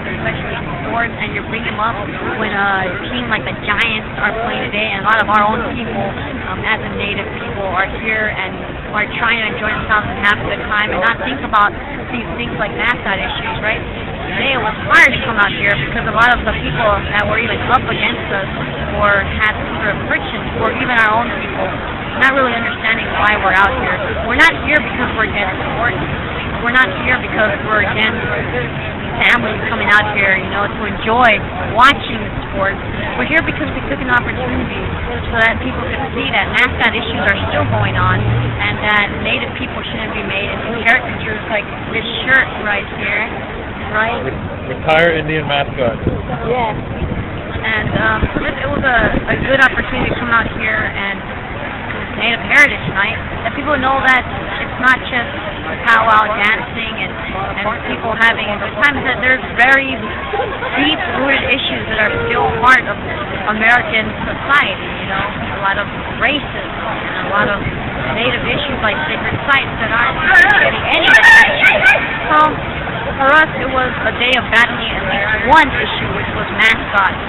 especially in sports, and you bring them up when a team like the Giants are playing today, and a lot of our own people, as a native people, are here and are trying to enjoy themselves and have a good time and not think about these things like mascot issues, right? Today it was hard to come out here because a lot of the people that were even up against us or had some sort of friction, or even our own people, not really understanding why we're out here. We're not here because we're against sports. We're not here because we're against families coming out here, to enjoy watching the sports. We're here because we took an opportunity so that people could see that mascot issues are still going on and that Native people shouldn't be made into caricatures like this shirt right here, right? Retire Indian mascot. Yes. And it was a good opportunity to come out here and Native Heritage Night, that people know that it's not just powwow dancing and people having a good time, that there's very deep-rooted issues that are still part of American society, a lot of racism and a lot of Native issues like sacred sites that aren't getting any attention. So, for us, it was a day of battling at least one issue, which was mascots.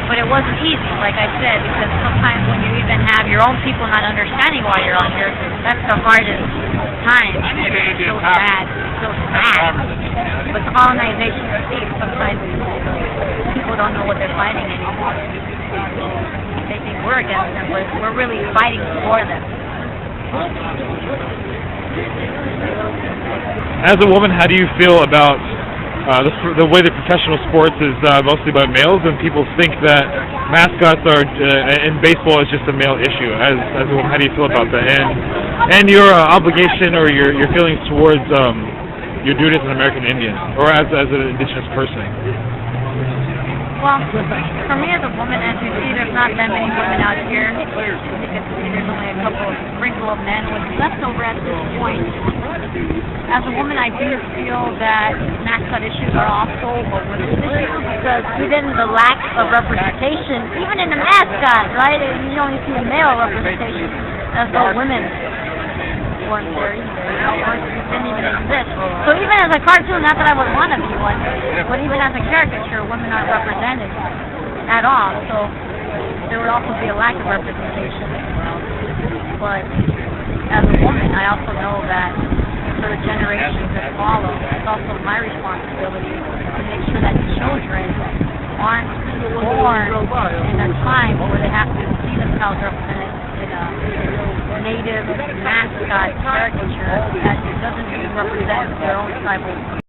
But it wasn't easy, like I said, because sometimes when you even have your own people not understanding why you're out here, that's the hardest time. It's so sad. It's so sad. But the colonization speaks. Sometimes people don't know what they're fighting anymore. They think we're against them, but we're really fighting for them. As a woman, how do you feel about the way that professional sports is mostly about males, and people think that mascots are in baseball is just a male issue? As a woman, how do you feel about that? And your obligation or your feelings towards your duty as an American Indian or as an indigenous person? Well, for me as a woman, as you see, there's not that many women out here. You can see there's only a couple of sprinkle of men with leftover at this point. As a woman, I do feel that mascot issues are also a women's issue because even the lack of representation, even in the mascot, right? You only see male representation, as though women weren't there either, didn't even exist. So even as a cartoon, not that I would want to be one, but even as a caricature, women aren't represented at all. So there would also be a lack of representation. But as a woman, I also know that for the generations that follow, it's also my responsibility to make sure that children aren't born in a time where they have to see themselves represented in a Native mascot caricature that doesn't represent their own tribal